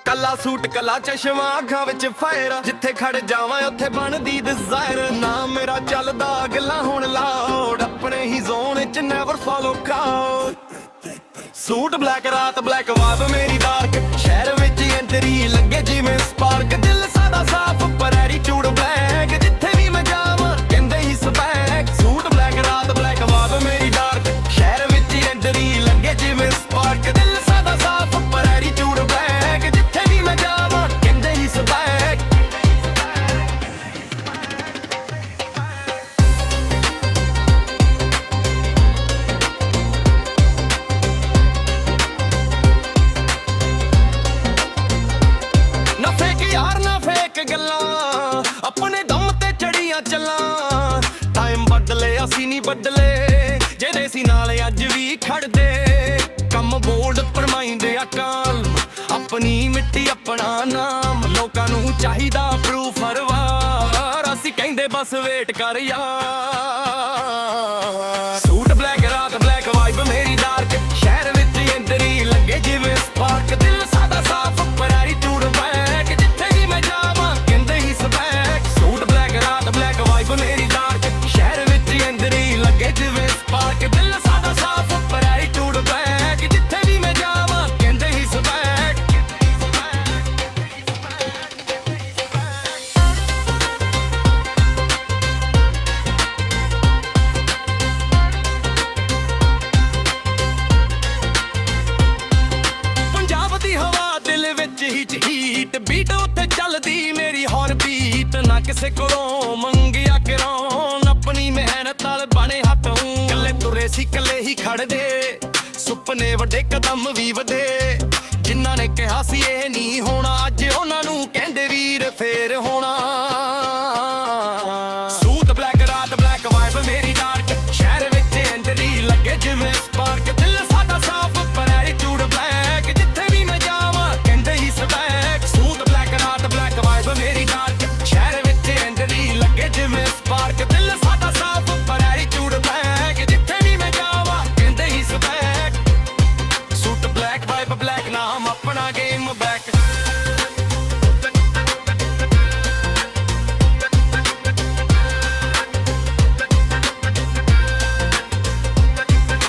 ਕੱਲਾ ਸੂਟ ਕੱਲਾ ਚਸ਼ਮਾ ਅੱਖਾਂ ਵਿੱਚ ਫਾਇਰ, ਜਿੱਥੇ ਖੜ ਜਾਵਾਂ ਉੱਥੇ ਬਣਦੀ ਡਿਜ਼ਾਇਰ। ਨਾ ਮੇਰਾ ਚੱਲਦਾ ਗੱਲਾਂ ਹੁਣ ਲਾਉਡ, ਆਪਣੇ ਹੀ ਜ਼ੋਨ 'ਚ never follow crowd. Suit black ਰਾਤ ਬਲੈਕ ਵਾਈਬ ਮੇਰੀ ਡਾਰਕ, ਸ਼ਹਿਰ ਵਿੱਚ ਐਂਟਰੀ ਲੱਗੇ ਜਿਵੇਂ ਸਪਾਰਕ। ਦਿਲ ਸਾਦਾ ਸਾਫ ਪਰ ਐਟੀਟਿਊਡ ਬਲੈਕ, ਜਿੱਥੇ ਵੀ ਮੈਂ ਜਾਵਾਂ ਕਹਿੰਦੇ ਹੀ ਸਪੈਕ। ਸੂਟ ਬਲੈਕ ਰਾਤ ਬਲੈਕ ਵਾਈਬ ਮੇਰੀ ਡਾਰਕ, ਸ਼ਹਿਰ ਵਿੱਚ ਐਂਟਰੀ ਲੱਗੇ ਜਿਵੇਂ ਸਪਾਰਕ। ਦਿਲ ਸਾਦਾ ਸਾਫ ਪਰ ਐਟੀਟਿਊਡ ਬਲੈਕ, ਜਿੱਥੇ ਵੀ ਮੈਂ ਜਾਵਾਂ ਕਹਿੰਦੇ ਹੀ ਸਪੈਕ। ਨਾ ਫੇਕ ਯਾਰ ਨਾ ਫੇਕ ਗੱਲਾਂ, ਆਪਣੇ ਦਮ ਤੇ ਚੜੀਆਂ ਚੱਲਾਂ। ਟਾਈਮ ਬਦਲੇ ਅਸੀਂ ਨਹੀਂ ਬਦਲੇ, ਜਿਹੜੇ ਸੀ ਨਾਲ ਅੱਜ ਵੀ ਖੜਦੇ। ਕੰਮ ਬੋਲਡ ਪਰ ਮਾਈਂਡ ਅਕਾਲ, ਆਪਣੀ ਮਿੱਟੀ ਆਪਣਾ ਨਾਮ। ਲੋਕਾਂ ਨੂੰ ਚਾਹੀਦਾ ਪ੍ਰੂਫ ਹਰ ਵਾਰ, ਅਸੀਂ ਕਹਿੰਦੇ ਬਸ ਵੇਟ ਕਰ ਯਾਰ। ਸੂਟ ਬਲੈਕ ਰਾਤ ਬਲੈਕ ਵਾਈਬ ਮੇਰੀ ਡਾਰਕ, ਸ਼ਹਿਰ ਵਿੱਚ ਐਂਟਰੀ ਲੱਗੇ ਜਿਵੇਂ ਸਪਾਰਕ। ਦਿਲ ਸਾਦਾ ਸਾਫ ਪਰ ਐਟੀਟਿਊਡ ਬਲੈਕ, ਜਿੱਥੇ ਵੀ ਮੈਂ ਜਾਵਾਂ ਕਹਿੰਦੇ ਹੀ ਸਪੈਕ। ਸੂਟ ਬਲੈਕ ਰਾਤ ਬਲੈਕ ਵਾਈਬ ਮੇਰੀ ਡਾਰਕ, ਸ਼ਹਿਰ ਵਿੱਚ ਐਂਟਰੀ ਲੱਗੇ ਜਿਵੇਂ ਸਪਾਰਕ। ਦਿਲ ਸਾਦਾ ਸਾਫ ਪਰ ਐਟੀਟਿਊਡ ਬਲੈਕ, ਜਿੱਥੇ ਵੀ ਮੈਂ ਜਾਵਾਂ ਕਹਿੰਦੇ ਹੀ ਸਪੈਕ। ਪੰਜਾਬ ਦੀ ਹਵਾ ਦਿਲ ਵਿੱਚ ਹੀਟ ਬੀਟ, ਉੱਥੇ ਚੱਲਦੀ ਮੇਰੀ ਹੌਰ ਬੀਟ। ਨਾ ਕਿਸੇ ਕੋਲੋਂ ਮੰਗਿਆ ਕਰਾਉਣ, ਆਪਣੀ ਮਿਹਨਤ ਨਾਲ ਬਣੇ ਹੱਥ ਹੂੰ। ਕੱਲੇ ਤੁਰੇ ਸੀ ਕੱਲੇ ਹੀ ਖੜਦੇ, ਸੁਪਨੇ ਵੱਡੇ ਕਦਮ ਵੀ ਵਧੇ। ਜਿਨ੍ਹਾਂ ਨੇ ਕਿਹਾ ਸੀ ਇਹ ਨਹੀਂ ਹੋਣਾ, ਅੱਜ ਉਹਨਾਂ ਨੂੰ ਕਹਿੰਦੇ ਵੀਰ ਫੇਰ ਹੋਣਾ। ਸੂਟ ਬਲੈਕ ਰਾਤ ਬਲੈਕ ਵਾਈਬ ਮੇਰੀ ਡਾਰਕ, ਸ਼ਹਿਰ ਵਿੱਚ ਐਂਟਰੀ ਲੱਗੇ ਜਿਵੇਂ ਸਪਾਰਕ। ਦਿਲ ਸਾਡਾ ਸਾਫ ਪਰ ਐਟੀਟਿਊਡ ਬਲੈਕ, ਜਿੱਥੇ ਵੀ ਮੈਂ ਜਾਵਾਂ ਕਹਿੰਦੇ ਹੀ ਸਪੈਕ। ਸੂਟ ਬਲੈਕ ਰਾਤ ਬਲੈਕ ਵਾਈਬ ਮੇਰੀ ਡਾਰਕ, ਸ਼ਹਿਰ ਵਿੱਚ ਐਂਟਰੀ ਲੱਗੇ ਜਿਵੇਂ ਸਪਾਰਕ। ਦਿਲ ਸਾਡਾ ਸਾਫ ਪਰ ਐਟੀਟਿਊਡ ਬਲੈਕ, ਜਿੱਥੇ ਵੀ ਮੈਂ ਜਾਵਾਂ ਕਹਿੰਦੇ ਹੀ spec. Suit black vibe black, ਨਾਮ ਆਪਣਾ ਗੇਮ ਬੈਕ।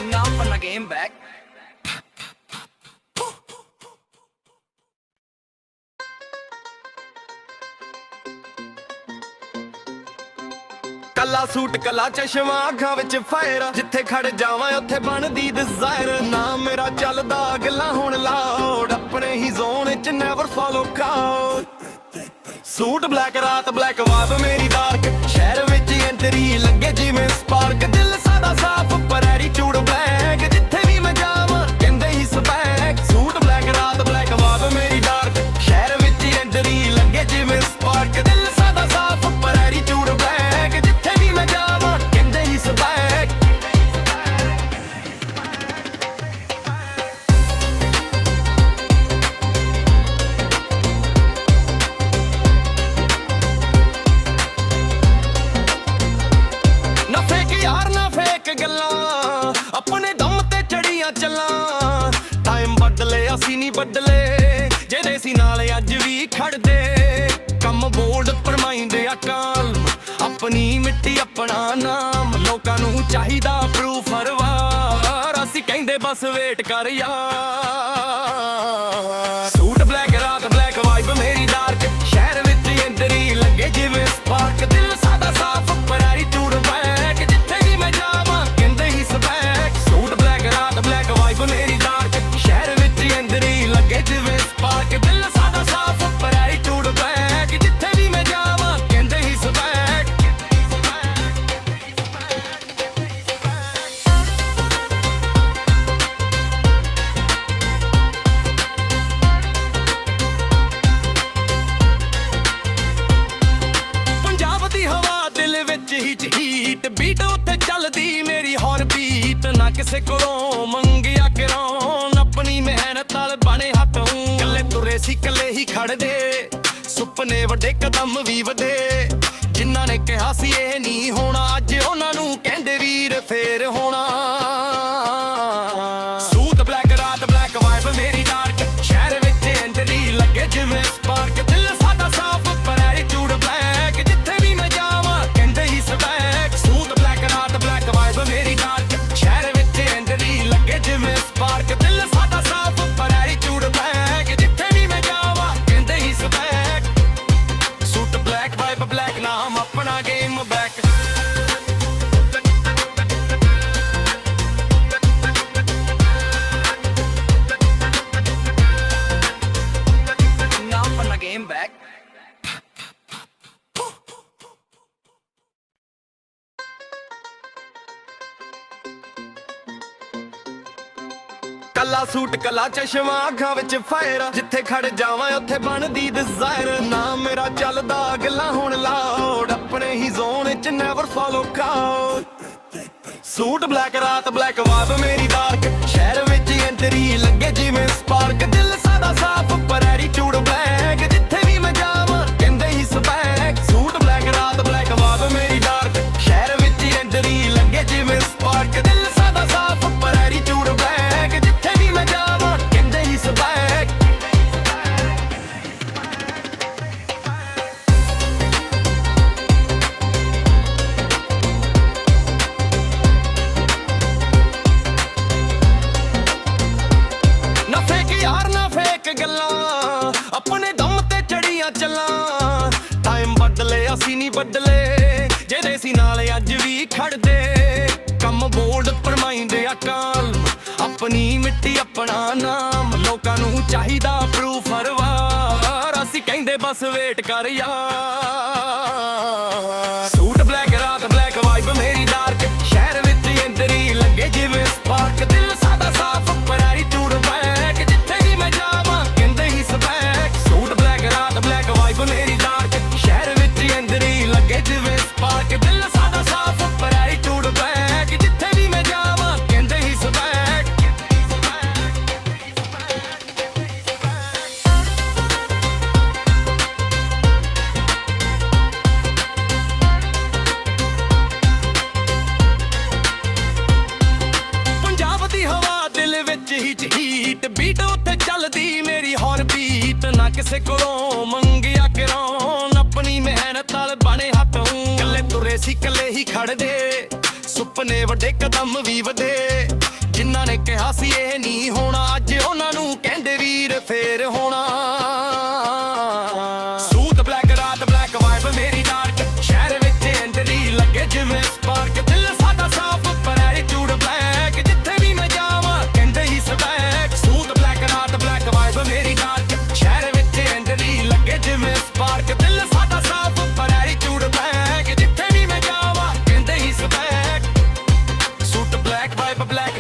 ਨਾਮ ਆਪਣਾ ਗੇਮ ਬੈਕ। ਕੱਲਾ ਸੂਟ ਕੱਲਾ ਚਸ਼ਮਾ ਅੱਖਾਂ ਵਿੱਚ ਫਾਇਰ, ਜਿੱਥੇ ਖੜ ਜਾਵਾਂ ਉੱਥੇ ਬਣਦੀ ਡਿਜ਼ਾਇਰ। ਨਾ ਮੇਰਾ ਚੱਲਦਾ ਗੱਲਾਂ ਹੁਣ ਲਾਉਡ, ਆਪਣੇ ਹੀ ਜ਼ੋਨ 'ਚ never follow crowd. Suit black ਰਾਤ ਬਲੈਕ ਵਾਈਬ ਮੇਰੀ ਡਾਰਕ, ਸ਼ਹਿਰ ਵਿੱਚ ਐਂਟਰੀ ਲੱਗੇ ਜਿਵੇਂ ਸਪਾਰਕ। ਦਿਲ ਸਾਦਾ ਸਾਫ ਪਰ ਐਟੀਟਿਊਡ ਬਲੈਕ, ਜਿੱਥੇ ਵੀ ਮੈਂ ਜਾਵਾਂ ਕਹਿੰਦੇ ਹੀ ਸਪੈਕ। ਸੂਟ ਬਲੈਕ ਰਾਤ ਬਲੈਕ ਵਾਈਬ ਮੇਰੀ ਡਾਰਕ, ਸ਼ਹਿਰ ਵਿੱਚ ਐਂਟਰੀ ਲੱਗੇ ਜਿਵੇਂ ਸਪਾਰਕ। ਦਿਲ ਸਾਦਾ ਸਾਫ ਪਰ ਐਟੀਟਿਊਡ ਬਲੈਕ, ਜਿੱਥੇ ਵੀ ਮੈਂ ਜਾਵਾਂ ਕਹਿੰਦੇ ਹੀ ਸਪੈਕ। ਨਾ ਫੇਕ ਯਾਰ ਨਾ ਫੇਕ ਗੱਲਾਂ, ਆਪਣੇ ਦਮ ਤੇ ਚੜੀਆਂ ਚੱਲਾਂ। ਟਾਈਮ ਬਦਲੇ ਅਸੀਂ ਨਹੀਂ ਬਦਲੇ, ਜਿਹੜੇ ਸੀ ਨਾਲ ਅੱਜ ਵੀ ਖੜਦੇ। ਕੰਮ ਬੋਲਡ ਪਰ ਮਾਈਂਡ ਅਕਾਲ, ਆਪਣੀ ਮਿੱਟੀ ਆਪਣਾ ਨਾਮ। ਲੋਕਾਂ ਨੂੰ ਚਾਹੀਦਾ ਪ੍ਰੂਫ ਹਰ ਵਾਰ, ਅਸੀਂ ਕਹਿੰਦੇ ਬਸ ਵੇਟ ਕਰ ਯਾਰ। ਸੂਟ ਬਲੈਕ ਰਾਤ ਬਲੈਕ ਵਾਈਬ ਮੇਰੀ ਡਾਰਕ, ਸ਼ਹਿਰ ਵਿੱਚ ਐਂਟਰੀ ਲੱਗੇ ਜਿਵੇਂ ਸਪਾਰਕ। ਦਿਲ ਸਾਦਾ ਸਾਫ ਪਰ ਐਟੀਟਿਊਡ ਬਲੈਕ, ਜਿੱਥੇ ਵੀ ਮੈਂ ਜਾਵਾਂ ਕਹਿੰਦੇ ਹੀ ਸਪੈਕ। ਸੂਟ ਬਲੈਕ ਰਾਤ ਬਲੈਕ ਵਾਈਬ ਮੇਰੀ ਡਾਰਕ, ਸ਼ਹਿਰ ਵਿੱਚ ਐਂਟਰੀ ਲੱਗੇ ਜਿਵੇਂ ਸਪਾਰਕ। ਦਿਲ ਸਾਦਾ ਸਾਫ ਪਰ ਐਟੀਟਿਊਡ ਬਲੈਕ, ਜਿੱਥੇ ਵੀ ਮੈਂ ਜਾਵਾਂ ਕਹਿੰਦੇ ਹੀ ਸਪੈਕ। ਪੰਜਾਬ ਦੀ ਹਵਾ ਦਿਲ ਵਿੱਚ ਹੀਟ ਬੀਟ, ਉੱਥੇ ਚੱਲਦੀ ਮੇਰੀ ਹੌਰ ਬੀਟ। ਨਾ ਕਿਸੇ ਕੋਲੋਂ ਮੰਗਿਆ ਕਰਾਉਣ, ਆਪਣੀ ਮਿਹਨਤ ਨਾਲ ਬਣੇ ਹੱਥ ਹੂੰ। ਕੱਲੇ ਤੁਰੇ ਸੀ ਕੱਲੇ ਹੀ ਖੜਦੇ, ਸੁਪਨੇ ਵੱਡੇ ਕਦਮ ਵੀ ਵਧੇ। ਜਿਨ੍ਹਾਂ ਨੇ ਕਿਹਾ ਸੀ ਇਹ ਨਹੀਂ ਹੋਣਾ, ਅੱਜ ਉਹਨਾਂ ਨੂੰ ਕਹਿੰਦੇ ਵੀਰ ਫੇਰ ਹੋਣਾ। ਸੂਟ ਬਲੈਕ ਰਾਤ ਬਲੈਕ ਵਾਈਬ ਮੇਰੀ ਡਾਰਕ, ਸ਼ਹਿਰ ਵਿੱਚ ਐਂਟਰੀ ਲੱਗੇ ਕੱਲਾ ਸੂਟ ਕੱਲਾ ਚਸ਼ਮਾ ਅੱਖਾਂ ਵਿੱਚ ਫਾਇਰ ਜਿੱਥੇ ਖੜ ਜਾਵਾਂ ਉੱਥੇ ਬਣਦੀ ਡਿਜ਼ਾਇਰ ਨਾ ਮੇਰਾ ਚੱਲਦਾ ਗੱਲਾਂ ਹੁਣ ਲਾਉਡ ਆਪਣੇ ਹੀ ਜ਼ੋਨ ਵਿੱਚ ਨੈਵਰ ਫਾਲੋ ਕਾਊਡ ਸੂਟ ਬਲੈਕ ਰਾਤ ਬਲੈਕ ਵਾਈਬ ਮੇਰੀ ਡਾਰਕ ਸ਼ਹਿਰ ਵਿੱਚ ਐਂਟਰੀ ਲੱਗੇ ਜਿਵੇਂ ਸਪਾਰਕ ਦਿਲ ਸਾਦਾ ਸਾਫ ਪਰ ਐਟੀਟਿਊਡ ਬਲੈਕ ਜਿੱਥੇ ਵੀ ਮੈਂ ਜਾਵਾਂ ਕਹਿੰਦੇ ਹੀ ਸਪੈਕ ਸੂਟ ਬਲੈਕ ਰਾਤ ਬਲੈਕ ਵਾਈਬ ਮੇਰੀ ਡਾਰਕ ਸ਼ਹਿਰ ਵਿੱਚ ਐਂਟਰੀ ਲੱਗੇ ਜਿਵੇਂ ਸਪਾਰਕ ਦਿਲ ਸਾਦਾ ਸਾਫ ਪਰ ਐਟੀਟਿਊਡ ਬਲੈਕ ਜਿੱਥੇ ਵੀ ਮੈਂ ਜਾਵਾਂ ਕਹਿੰਦੇ ਹੀ ਸਪੈਕ ਨਾ ਫੇਕ ਯਾਰ ਨਾ ਫੇਕ ਗੱਲਾਂ ਆਪਣੇ ਦਮ ਤੇ ਚੜੀਆਂ ਚੱਲਾਂ ਟਾਈਮ ਬਦਲੇ ਅਸੀਂ ਨਹੀਂ ਬਦਲੇ ਜਿਹੜੇ ਸੀ ਨਾਲ ਅੱਜ ਵੀ ਖੜਦੇ ਕੰਮ ਬੋਲਡ ਪਰ ਮਾਈਂਡ ਅਕਾਲ ਆਪਣੀ ਮਿੱਟੀ ਆਪਣਾ ਨਾਮ ਲੋਕਾਂ ਨੂੰ ਚਾਹੀਦਾ ਪ੍ਰੂਫ ਹਰ ਵਾਰ ਅਸੀਂ ਕਹਿੰਦੇ ਬਸ ਵੇਟ ਕਰ ਯਾਰ ਸੂਟ ਬਲੈਕ ਰਾਤ ਬਲੈਕ ਵਾਈਬ ਮੇਰੀ ਡਾਰਕ ਸ਼ਹਿਰ ਵਿੱਚ ਐਂਟਰੀ ਲੱਗੇ ਜਿਵੇਂ ਸਪਾਰਕ ਦਿਲ ਸਾਦਾ ਸਾਫ ਪਰ ਐਟੀਟਿਊਡ ਬੈਕ ਜਿੱਥੇ ਵੀ ਮੈਂ ਜਾਵਾਂ ਕਹਿੰਦੇ ਹੀ ਸਪੈਕ ਸੂਟ ਬਲੈਕ ਰਾਤ ਬਲੈਕ ਵਾਈਬ ਮੇਰੀ ਡਾਰਕ ਸ਼ਹਿਰ ਵਿੱਚ ਐਂਟਰੀ ਲੱਗੇ ਜਿਵੇਂ ਸਪਾਰਕ ਦਿਲ ਸਾਦਾ ਸਾਫ ਪਰ ਐਟੀਟਿਊਡ ਬੈਕ ਜਿੱਥੇ ਵੀ ਮੈਂ ਜਾਵਾਂ ਕਹਿੰਦੇ ਹੀ ਸਪੈਕ ਪੰਜਾਬ ਦੀ ਹਵਾ ਦਿਲ ਵਿੱਚ ਹੀਟ ਬੀਟ ਉੱਤੇ ਚੱਲਦੀ ਮੇਰੀ ਹੌਰ ਬੀਟ ਨਾ ਕਿਸੇ ਕੋਲੋਂ ਮੰਗਿਆ ਕਰਾਉਣ ਆਪਣੀ ਮਿਹਨਤ ਨਾਲ ਬਣੇ ਹੱਥੋਂ ਕੱਲੇ ਤੁਰੇ ਸੀ ਕੱਲੇ ਹੀ ਖੜਦੇ ਸੁਪਨੇ ਵੱਡੇ ਕਦਮ ਵੀ ਵਧੇ ਜਿਨ੍ਹਾਂ ਨੇ ਕਿਹਾ ਸੀ ਇਹ ਨਹੀਂ ਹੋਣਾ ਅੱਜ ਉਹਨਾਂ ਨੂੰ ਕਹਿੰਦੇ ਵੀਰ ਫੇਰ ਹੋਣਾ ਸੂਟ ਬਲੈਕ ਰਾਤ ਬਲੈਕ ਵਾਈਬ ਮੇਰੀ ਡਾਰਕ ਸ਼ਹਿਰ ਵਿੱਚ ਐਂਟਰੀ ਲੱਗੇ ਜਿਵੇਂ ਸਪਾਰਕ ਦਿਲ ਸਾਡਾ ਸਾਫ ਪਰ ਐਟੀਟਿਊਡ ਬਲੈਕ ਜਿੱਥੇ ਵੀ ਮੈਂ ਜਾਵਾਂ ਕਹਿੰਦੇ ਹੀ ਸਪੈਕ ਸੂਟ ਬਲੈਕ ਰਾਤ ਬਲੈਕ ਵਾਈਬ ਮੇਰੀ ਡਾਰਕ ਸ਼ਹਿਰ ਵਿੱਚ ਐਂਟਰੀ ਲੱਗੇ ਜਿਵੇਂ ਸਪਾਰਕ ਦਿਲ ਸਾਡਾ ਸਾਫ ਪਰ ਐਟੀਟਿਊਡ ਬਲੈਕ ਜਿੱਥੇ ਵੀ ਮੈਂ ਜਾਵਾਂ ਕਹਿੰਦੇ ਹੀ spec suit black vibe black